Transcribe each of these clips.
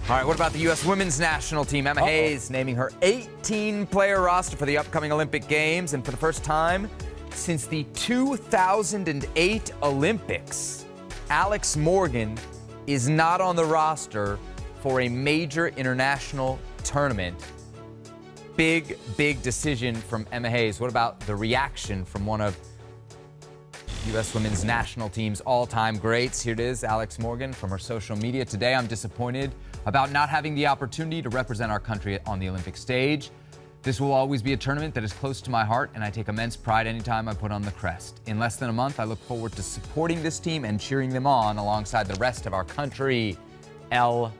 All right, what about the U.S. women's national team? Emma Hayes naming her 18-player roster for the upcoming Olympic Games. And for the first time since the 2008 Olympics, Alex Morgan is not on the roster for a major international tournament. Big, big decision from Emma Hayes. What about the reaction from one of U.S. women's national team's all-time greats? Here it is, Alex Morgan from her social media. Today, I'm disappointed about not having the opportunity to represent our country on the Olympic stage. This will always be a tournament that is close to my heart, and I take immense pride anytime I put on the crest. In less than a month, I look forward to supporting this team and cheering them on alongside the rest of our country. LFG.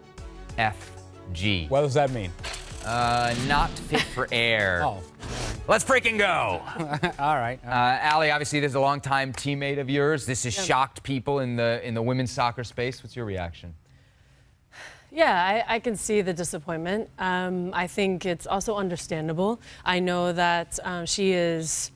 What does that mean? Not fit for air. Oh. Let's freaking go. All right. Allie, obviously, this is a longtime teammate of yours. This has shocked people in the women's soccer space. What's your reaction? Yeah, I can see the disappointment. I think it's also understandable. I know that she is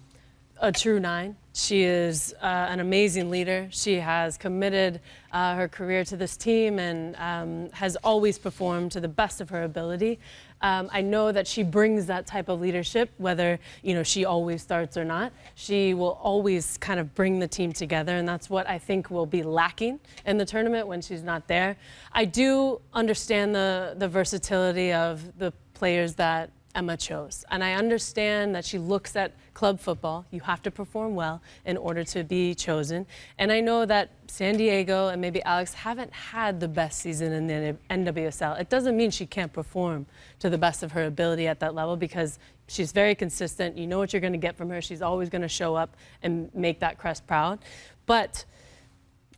a true nine. She is an amazing leader. She has committed her career to this team and has always performed to the best of her ability. I know that she brings that type of leadership, whether she always starts or not. She will always kind of bring the team together, and that's what I think will be lacking in the tournament when she's not there. I do understand the versatility of the players that Emma chose. And I understand that she looks at club football. You have to perform well in order to be chosen. And I know that San Diego and maybe Alex haven't had the best season in the NWSL. It doesn't mean she can't perform to the best of her ability at that level, because she's very consistent. You know what you're going to get from her. She's always going to show up and make that crest proud. But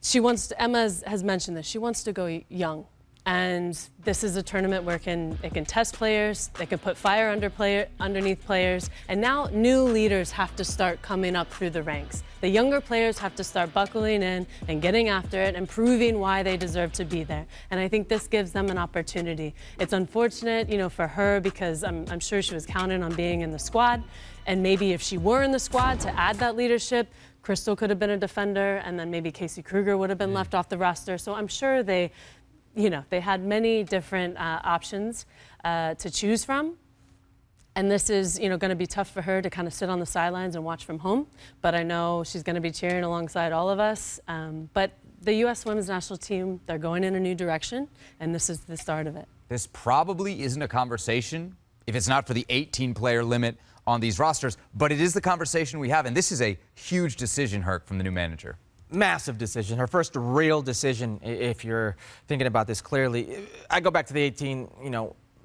she wants to, Emma has mentioned this, she wants to go young. And this is a tournament where it can test players, they can put fire underneath players, and now new leaders have to start coming up through the ranks. The younger players have to start buckling in and getting after it and proving why they deserve to be there. And I think this gives them an opportunity. It's unfortunate, for her, because I'm sure she was counting on being in the squad. And maybe if she were in the squad to add that leadership, Crystal could have been a defender, and then maybe Casey Kruger would have been left off the roster. So I'm sure they had many different options to choose from. And this is, going to be tough for her to kind of sit on the sidelines and watch from home. But I know she's going to be cheering alongside all of us. But the U.S. women's national team, they're going in a new direction, and this is the start of it. This probably isn't a conversation if it's not for the 18-player limit on these rosters, but it is the conversation we have. And this is a huge decision, Herc, from the new manager. Massive decision. Her first real decision, if you're thinking about this clearly. I go back to the 18,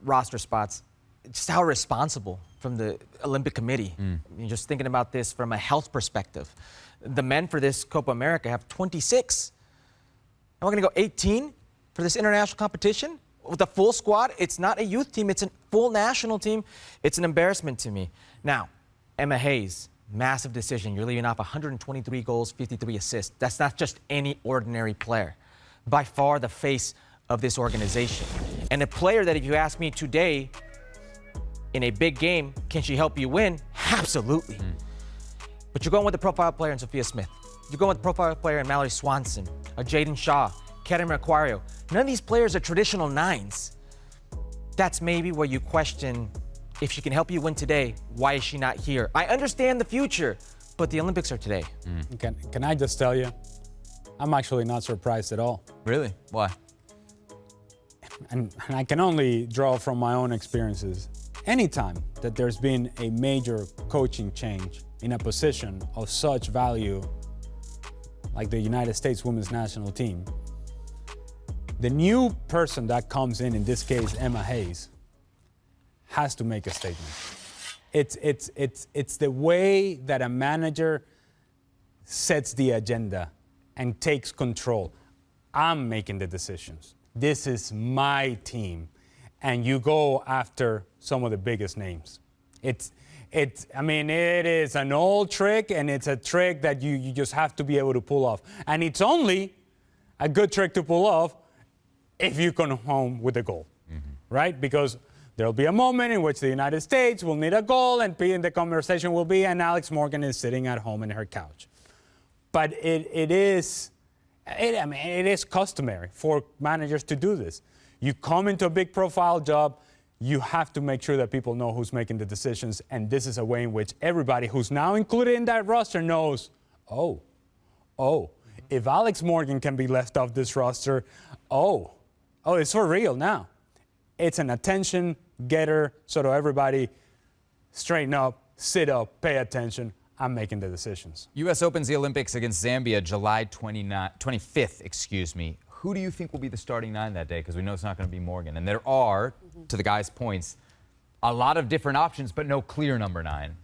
roster spots. Just how responsible from the Olympic Committee. You're just thinking about this from a health perspective. The men for this Copa America have 26. And we're going to go 18 for this international competition with a full squad. It's not a youth team. It's a full national team. It's an embarrassment to me. Now, Emma Hayes. Massive decision. You're leaving off 123 goals, 53 assists. That's not just any ordinary player. By far the face of this organization. And a player that, if you ask me today, in a big game, can she help you win? Absolutely. But you're going with the profile player in Sophia Smith. You're going with the profile player in Mallory Swanson, a Jaden Shaw, Katerina Aquario. None of these players are traditional nines. That's maybe where you question, if she can help you win today, why is she not here? I understand the future, but the Olympics are today. Can I just tell you, I'm actually not surprised at all. Really? Why? And I can only draw from my own experiences. Anytime that there's been a major coaching change in a position of such value, like the United States women's national team, the new person that comes in this case, Emma Hayes, has to make a statement. It's the way that a manager sets the agenda and takes control. I'm making the decisions. This is my team. And you go after some of the biggest names. It is an old trick, and it's a trick that you just have to be able to pull off. And it's only a good trick to pull off if you come home with a goal, right? Because there'll be a moment in which the United States will need a goal, and the conversation will be, and Alex Morgan is sitting at home in her couch. But it is customary for managers to do this. You come into a big profile job, you have to make sure that people know who's making the decisions. And this is a way in which everybody who's now included in that roster knows, oh, if Alex Morgan can be left off this roster, it's for real now. It's an attention getter, so to everybody, straighten up, sit up, pay attention. I'm making the decisions. U.S. opens the Olympics against Zambia July 25th. Who do you think will be the starting 9 that day? Because we know it's not going to be Morgan. And there are, to the guys' points, a lot of different options, but no clear number 9.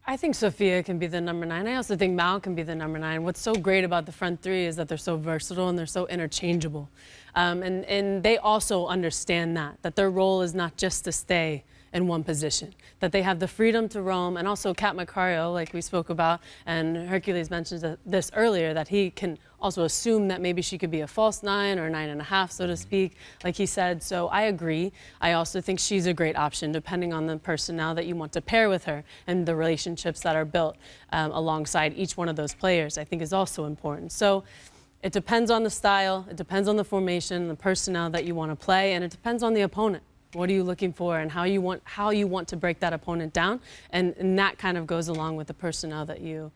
I think Sophia can be the number 9. I also think Mal can be the number 9. What's so great about the front 3 is that they're so versatile and they're so interchangeable. And they also understand that their role is not just to stay in one position, that they have the freedom to roam. And also Kat Macario, like we spoke about, and Hercules mentioned this earlier, that he can also assume that maybe she could be a false 9 or 9.5, so to speak, like he said. So I agree. I also think she's a great option, depending on the personnel that you want to pair with her and the relationships that are built alongside each one of those players, I think is also important. So it depends on the style, it depends on the formation, the personnel that you want to play, and it depends on the opponent. What are you looking for, and how you want to break that opponent down, and that kind of goes along with the personnel that you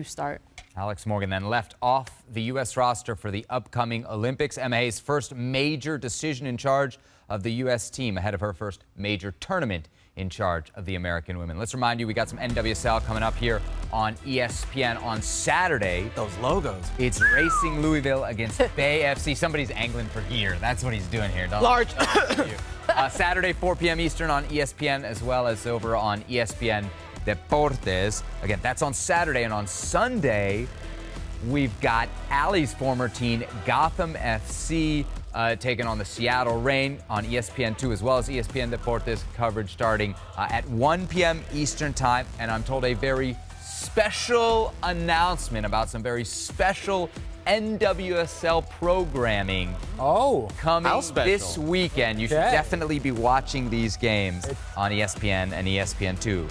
start. Alex Morgan then left off the U.S. roster for the upcoming Olympics. Emma Hayes' first major decision in charge of the U.S. team ahead of her first major tournament in charge of the American women. Let's remind you, we got some NWSL coming up here on ESPN on Saturday. Those logos. It's Racing Louisville against Bay FC. Somebody's angling for gear. That's what he's doing here. Large. Saturday, 4 p.m. Eastern on ESPN, as well as over on ESPN Deportes. Again, that's on Saturday. And on Sunday, we've got Allie's former team, Gotham FC, taking on the Seattle Reign on ESPN2, as well as ESPN Deportes coverage starting at 1 p.m. Eastern time. And I'm told a very special announcement about some very special NWSL programming coming this weekend. You should definitely be watching these games on ESPN and ESPN2.